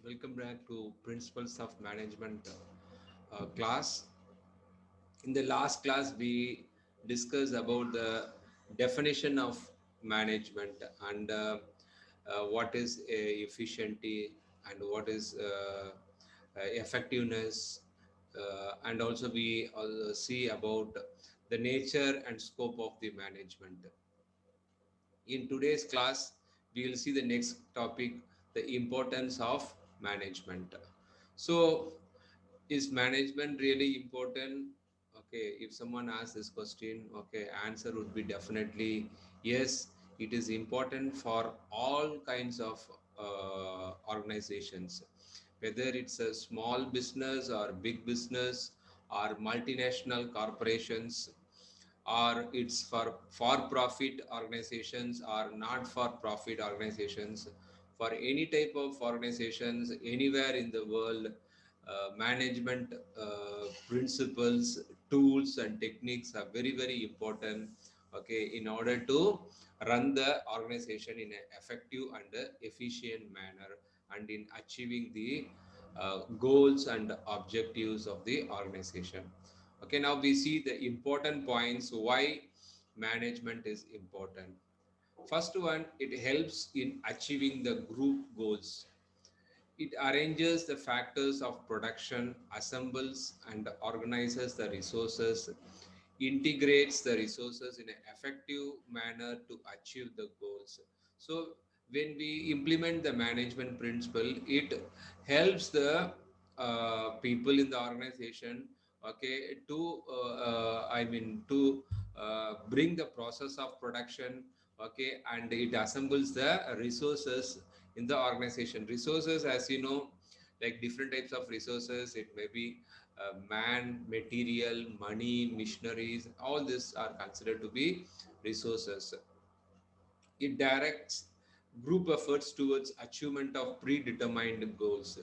Welcome back to Principles of Management class. In the last class, we discussed about the definition of management and what is efficiency and what is effectiveness, and also we see about the nature and scope of the management. In today's class, we will see the next topic, the importance of management. So, is management really important? Okay, if someone asks this question, okay, answer would be definitely yes, it is important for all kinds of organizations, whether it's a small business or big business or multinational corporations, or it's for profit organizations or not for profit organizations. For any type of organizations anywhere in the world, management principles, tools and techniques are very very important, okay, in order to run the organization in an effective and efficient manner and in achieving the goals and objectives of the organization. Okay, now we see the important points why management is important. First one, it helps in achieving the group goals. It arranges the factors of production, assembles and organizes the resources, integrates the resources in an effective manner to achieve the goals. So, when we implement the management principle, it helps the people in the organization, okay, to bring the process of production, okay, and it assembles the resources in the organization. Resources, as you know, like different types of resources, it may be man, material, money, missionaries, all these are considered to be resources. It directs group efforts towards achievement of predetermined goals.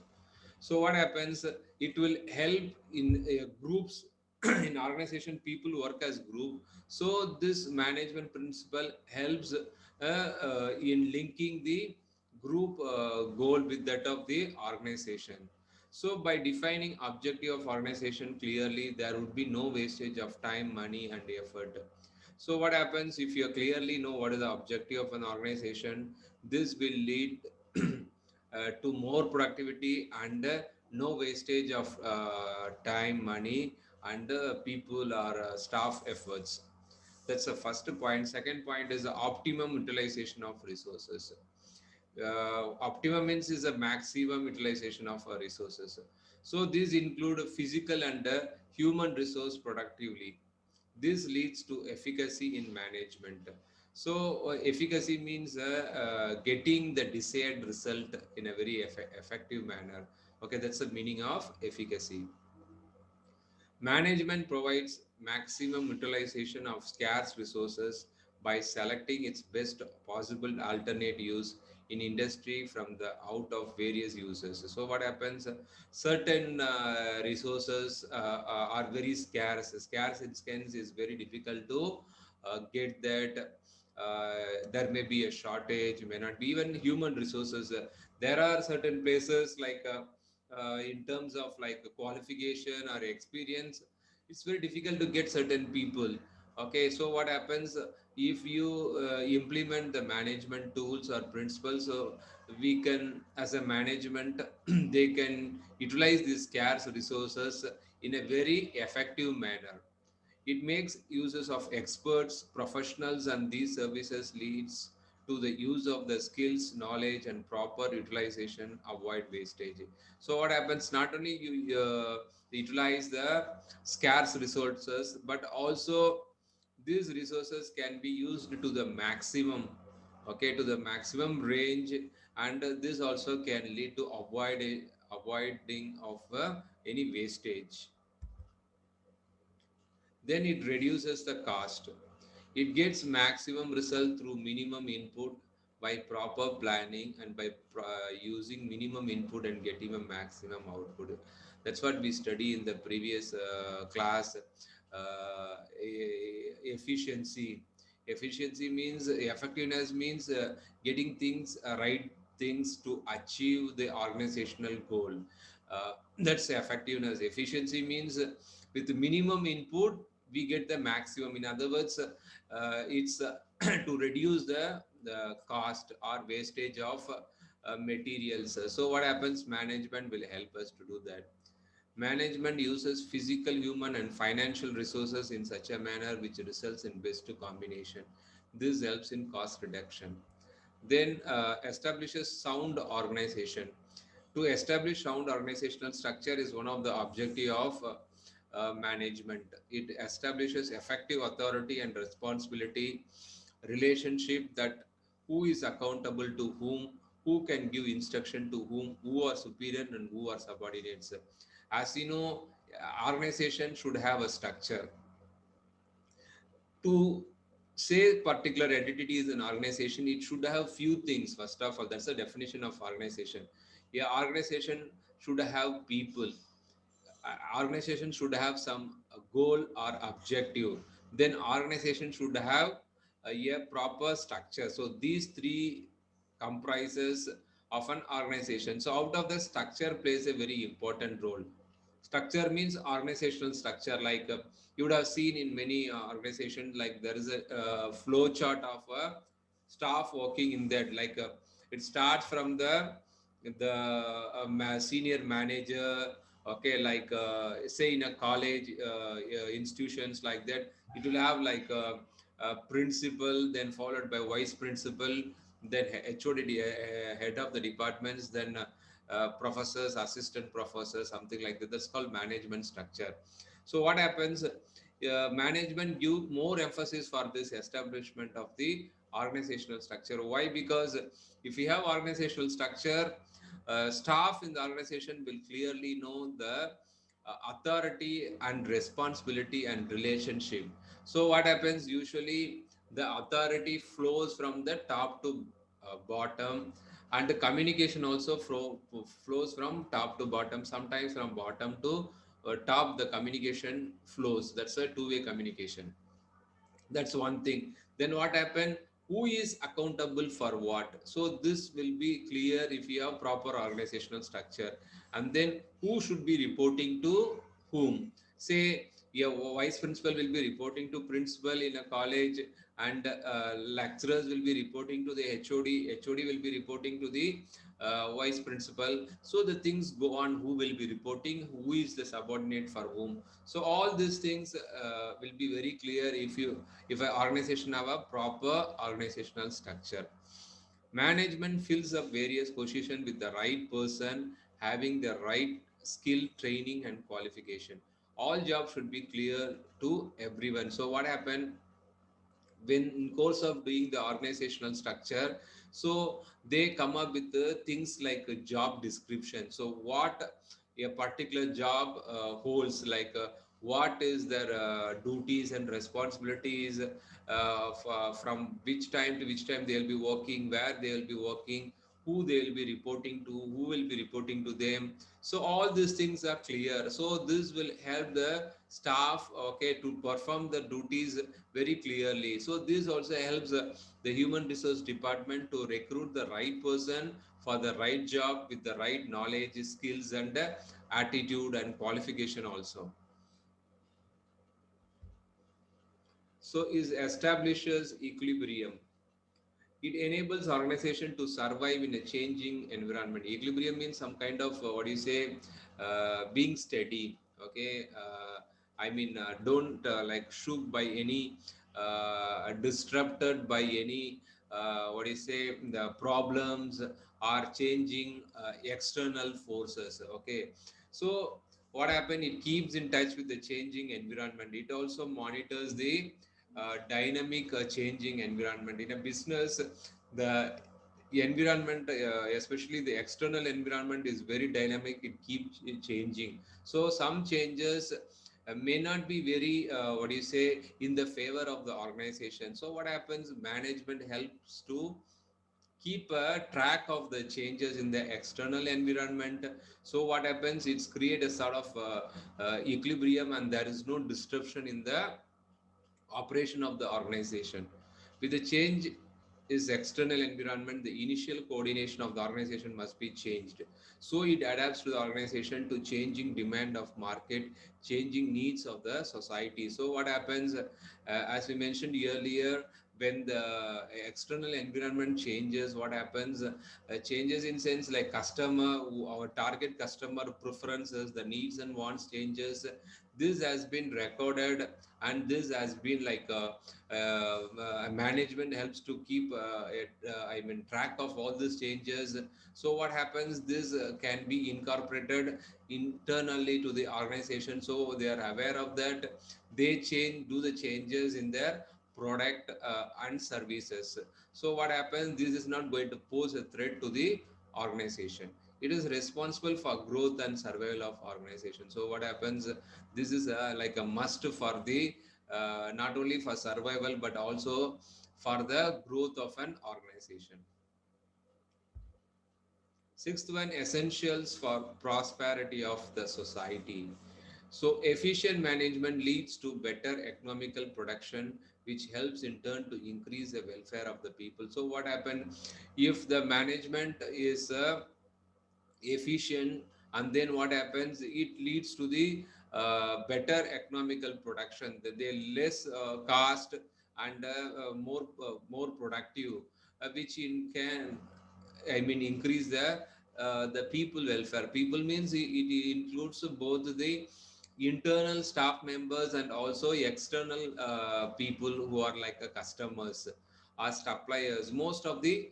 So what happens? It will help in groups in organization. People work as group. So this management principle helps in linking the group goal with that of the organization. So by defining objective of organization clearly, there would be no wastage of time, money, and effort. So what happens if you clearly know what is the objective of an organization? This will lead to more productivity and no wastage of time, money, and people or staff efforts. That's the first point. Second point is the optimum utilization of resources. Optimum means is a maximum utilization of resources. So these include physical and human resource productively. This leads to efficacy in management. So efficacy means getting the desired result in a very effective manner. Okay, that's the meaning of efficacy. Management provides maximum utilization of scarce resources by selecting its best possible alternate use in industry from the out of various uses. So what happens? Certain resources are very scarce. Scarce in sense is very difficult to get that. There may be a shortage, may not be even human resources. There are certain places like in terms of like qualification or experience, it's very difficult to get certain people. Okay, so what happens if you implement the management tools or principles? So we can, as a management, they can utilize these scarce resources in a very effective manner. It makes uses of experts, professionals, and these services leads to the use of the skills, knowledge, and proper utilization, avoid wastage. So what happens? Not only you utilize the scarce resources, but also these resources can be used to the maximum, okay, to the maximum range, and this also can lead to avoiding of any wastage. Then it reduces the cost. It gets maximum result through minimum input by proper planning and by using minimum input and getting a maximum output. That's what we study in the previous class. Efficiency. Efficiency means effectiveness means getting things right things to achieve the organizational goal. That's effectiveness. Efficiency means with minimum input we get the maximum. In other words, it's to reduce the cost or wastage of materials. So what happens? Management will help us to do that. Management uses physical, human, and financial resources in such a manner which results in best combination. This helps in cost reduction. Then establishes sound organization. To establish sound organizational structure is one of the objective of management. It establishes effective authority and responsibility relationship, that who is accountable to whom, who can give instruction to whom, who are superior and who are subordinates. As you know, organization should have a structure. To say particular entity is an organization, it should have few things. First of all, that's the definition of organization. Yeah, organization should have people. Organization should have some goal or objective. Then organization should have a proper structure. So these three comprises of an organization. So out of the structure plays a very important role. Structure means organizational structure. Like you would have seen in many organizations, like there is a flow chart of a staff working in that. Like it starts from the senior manager. Okay, like say in a college institutions like that, it will have like a principal, then followed by vice principal, then HOD, head of the departments, then professors, assistant professors, something like that. That's called management structure. So what happens? Management give more emphasis for this establishment of the organizational structure. Why? Because if you have organizational structure, staff in the organization will clearly know the authority and responsibility and relationship. So what happens? Usually the authority flows from the top to bottom, and the communication also flows from top to bottom, sometimes from bottom to top. The communication flows. That's a two-way communication. That's one thing. Then what happened? Who is accountable for what? So this will be clear if you have proper organizational structure. And then who should be reporting to whom? Say your vice principal will be reporting to principal in a college, and lecturers will be reporting to the HOD will be reporting to the vice principal. So the things go on, who will be reporting, who is the subordinate for whom. So all these things will be very clear if an organization have a proper organizational structure. Management fills up various positions with the right person having the right skill, training, and qualification. All jobs should be clear to everyone. So what happened when in course of doing the organizational structure? So they come up with things like a job description. So what a particular job holds, like what is their duties and responsibilities, from which time to which time they will be working, where they will be working, who they will be reporting to, who will be reporting to them. So all these things are clear. So this will help the staff, okay, to perform the duties very clearly. So this also helps the human resource department to recruit the right person for the right job with the right knowledge, skills, and attitude and qualification also. So is establishes equilibrium. It enables organization to survive in a changing environment. Equilibrium means some kind of what do you say, being steady. Okay, I mean don't like shook by any, disrupted by any what do you say, the problems are changing external forces. Okay, so what happened? It keeps in touch with the changing environment. It also monitors the dynamic changing environment in a business. The environment, especially the external environment, is very dynamic. It keeps changing. So some changes may not be very what do you say, in the favor of the organization. So what happens? Management helps to keep a track of the changes in the external environment. So what happens? It's create a sort of equilibrium, and there is no disruption in the operation of the organization. With the change is external environment, the initial coordination of the organization must be changed. So it adapts to the organization to changing demand of market, changing needs of the society. So what happens, as we mentioned earlier, when the external environment changes, what happens, changes in sense like customer, our target customer preferences, the needs and wants changes. This has been recorded, and this has been like management helps to keep I mean track of all these changes. So what happens, this can be incorporated internally to the organization, so they are aware of that. They do the changes in their product and services. So what happens, this is not going to pose a threat to the organization. It is responsible for growth and survival of organization. So what happens, this is like a must for the not only for survival but also for the growth of an organization. Sixth one, essentials for prosperity of the society. So efficient management leads to better economical production, which helps in turn to increase the welfare of the people. So what happens if the management is efficient, and then what happens, it leads to the better economical production, they less cost and more productive, which in can I mean increase the people welfare. People means it includes both the internal staff members and also external people who are like customers or suppliers. Most of the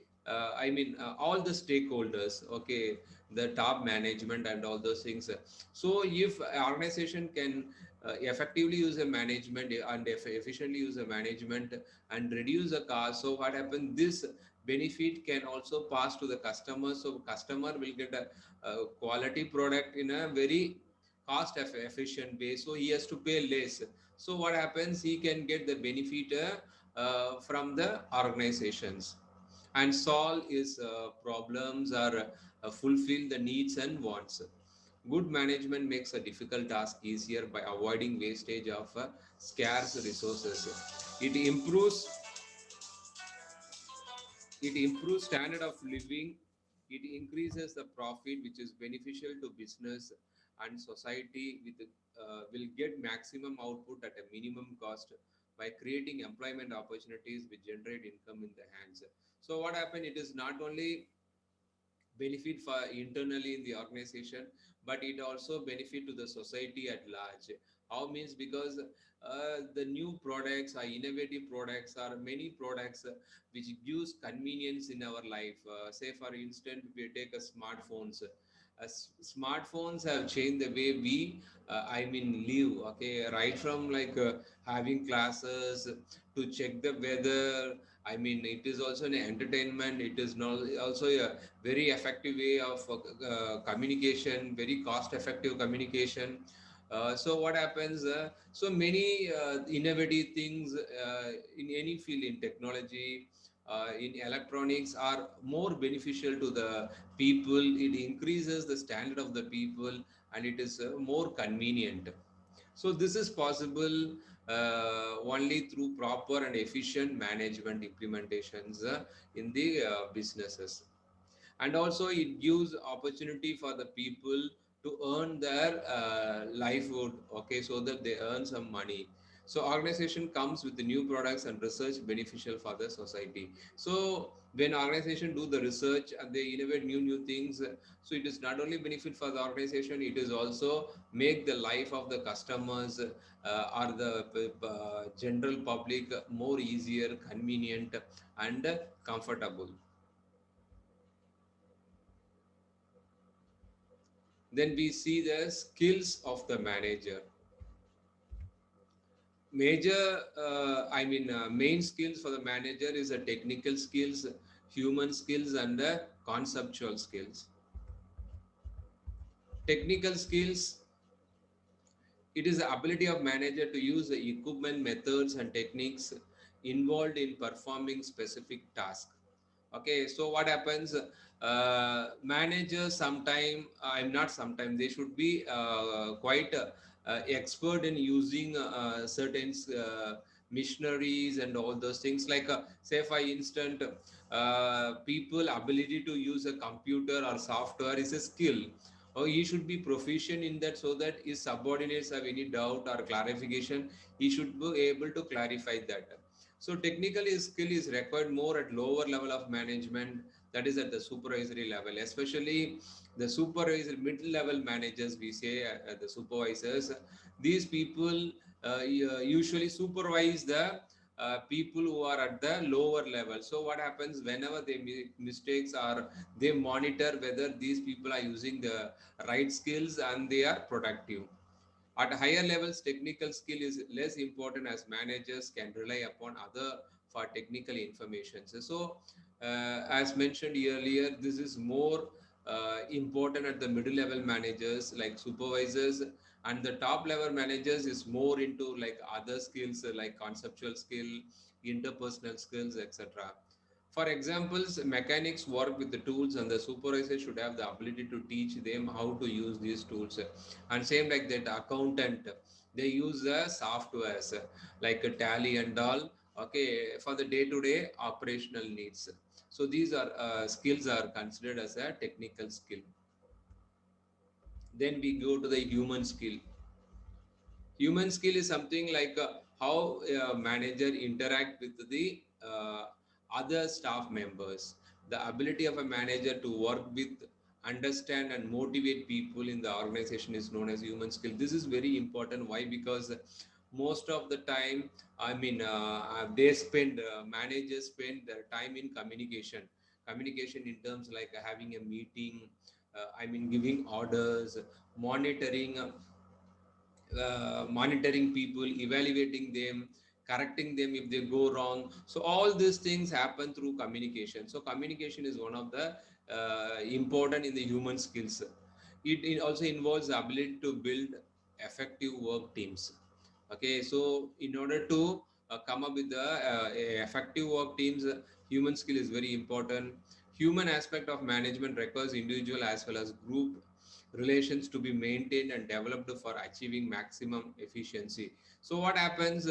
all the stakeholders, okay, the top management and all those things. So if an organization can effectively use a management and efficiently use a management and reduce the cost, so what happens, this benefit can also pass to the customer. So customer will get a quality product in a very cost efficient way, so he has to pay less. So what happens, he can get the benefit from the organizations and solve his problems or fulfill the needs and wants. Good management makes a difficult task easier by avoiding wastage of scarce resources. It improves it improves standard of living. It increases the profit, which is beneficial to business and society. With will get maximum output at a minimum cost by creating employment opportunities which generate income in the hands. So what happened? It is not only benefit for internally in the organization, but it also benefit to the society at large. How means, because the new products or innovative products or many products which gives convenience in our life. Say for instance, we take a smartphones. Smartphones have changed the way we live, okay, right from like having classes to check the weather. It is also an entertainment. It is not also a very effective way of communication, very cost effective communication. So what happens, so many innovative things in any field, in technology, in electronics, are more beneficial to the people. It increases the standard of the people, and it is more convenient. So this is possible only through proper and efficient management implementations in the businesses. And also it gives opportunity for the people to earn their livelihood, okay, so that they earn some money. So organization comes with the new products and research beneficial for the society. So when organization do the research and they innovate new things, so it is not only benefit for the organization, it is also make the life of the customers or the general public more easier, convenient and comfortable. Then we see the skills of the manager. Main skills for the manager is a technical skills, human skills and conceptual skills. Technical skills, it is the ability of manager to use the equipment, methods and techniques involved in performing specific tasks. Okay, so what happens, managers sometime, I'm not sometime, they should be quite expert in using certain missionaries and all those things. Like say for instance, people ability to use a computer or software is a skill, or he should be proficient in that, so that his subordinates have any doubt or clarification, he should be able to clarify that. So technical skill is required more at lower level of management, that is at the supervisory level, especially the supervisor middle level managers, we say the supervisors. These people usually supervise the people who are at the lower level. So what happens whenever they make mistakes, or they monitor whether these people are using the right skills and they are productive. At higher levels, technical skill is less important, as managers can rely upon other for technical information. So, as mentioned earlier, this is more important at the middle level managers like supervisors, and the top level managers is more into like other skills like conceptual skill, interpersonal skills, etc. For examples, mechanics work with the tools, and the supervisor should have the ability to teach them how to use these tools. And same like that, accountant, they use the softwares like a Tally and all. Okay, for the day-to-day operational needs. So these are skills are considered as a technical skill. Then we go to the human skill. Human skill is something like how a manager interact with the other staff members. The ability of a manager to work with, understand and motivate people in the organization is known as human skill. This is very important. Why? Because most of the time, I mean, they spend managers spend their time in communication. Communication in terms like having a meeting, I mean, giving orders, monitoring monitoring people, evaluating them, correcting them if they go wrong. So all these things happen through communication. So communication is one of the important in the human skills. It also involves the ability to build effective work teams. Okay, so in order to come up with the effective work teams, human skill is very important. Human aspect of management requires individual as well as group relations to be maintained and developed for achieving maximum efficiency. So what happens,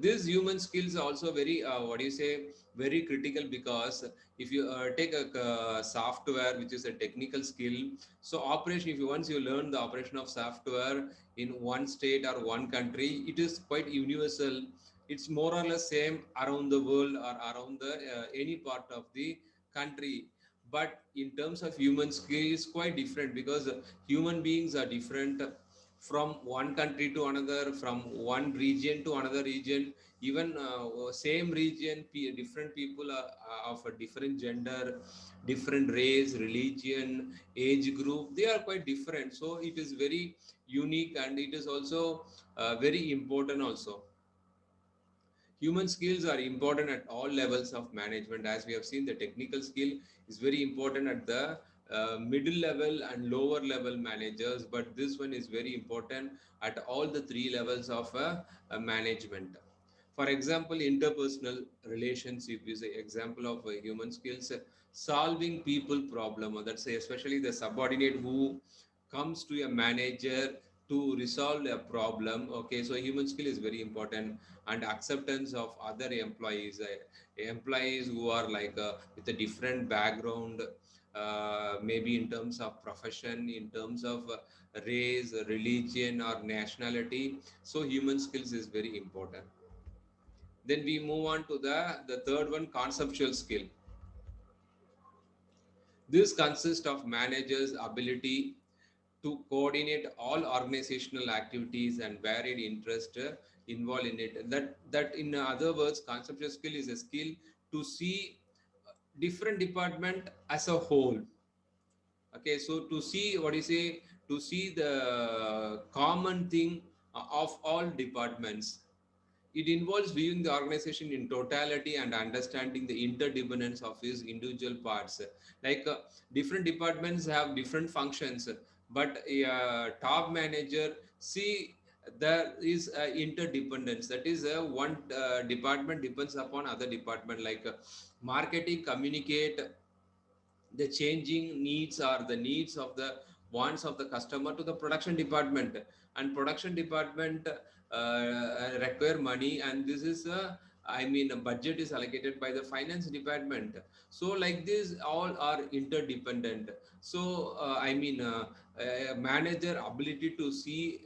these human skills are also very what do you say, very critical, because if you take a software which is a technical skill, so operation, if you once you learn the operation of software in one state or one country, it is quite universal. It's more or less same around the world or around the any part of the country. But in terms of human skill, it's quite different, because human beings are different from one country to another, from one region to another region. Even same region, different people are of a different gender, different race, religion, age group, they are quite different. So it is very unique, and it is also very important also. Human skills are important at all levels of management. As we have seen, the technical skill is very important at the middle level and lower level managers, but this one is very important at all the three levels of management. For example, interpersonal relationship is an example of human skills. Solving people problem, or that's especially the subordinate who comes to a manager to resolve a problem. Okay, so human skill is very important. And acceptance of other employees, employees who are like with a different background, maybe in terms of profession, in terms of race, religion or nationality. So human skills is very important. Then we move on to the third one, conceptual skill. This consists of managers' ability to coordinate all organizational activities and varied interest involved in it. That in other words, conceptual skill is a skill to see different department as a whole. Okay, so to see what you say, to see the common thing of all departments. It involves viewing the organization in totality and understanding the interdependence of its individual parts. Like different departments have different functions, but a top manager see there is interdependence. That is, one department depends upon other department. Like marketing communicate the changing needs or the needs of the wants of the customer to the production department, and production department require money, and this is I mean a budget is allocated by the finance department. So like this all are interdependent. So manager ability to see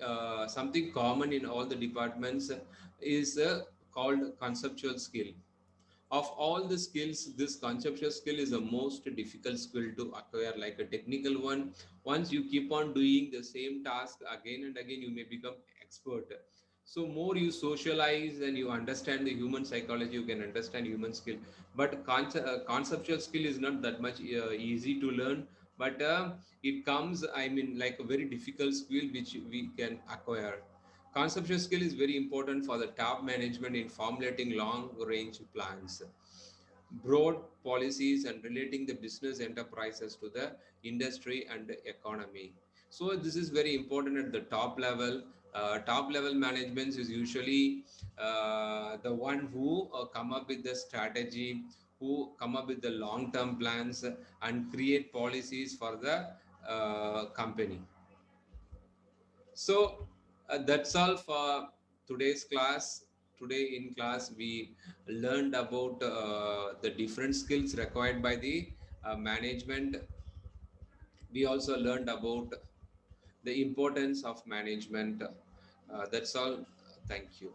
something common in all the departments is called conceptual skill. Of all the skills, this conceptual skill is the most difficult skill to acquire, like a technical one. Once you keep on doing the same task again and again, you may become expert. So more you socialize and you understand the human psychology, you can understand human skill. But conceptual skill is not that much easy to learn, but it comes, I mean, like a very difficult skill which we can acquire. Conceptual skill is very important for the top management in formulating long range plans, broad policies, and relating the business enterprises to the industry and the economy. So this is very important at the top level. Top level management is usually the one who come up with the strategy, who come up with the long term plans and create policies for the company. So that's all for today's class. Today in class, we learned about the different skills required by the management. We also learned about the importance of management. That's all. Thank you.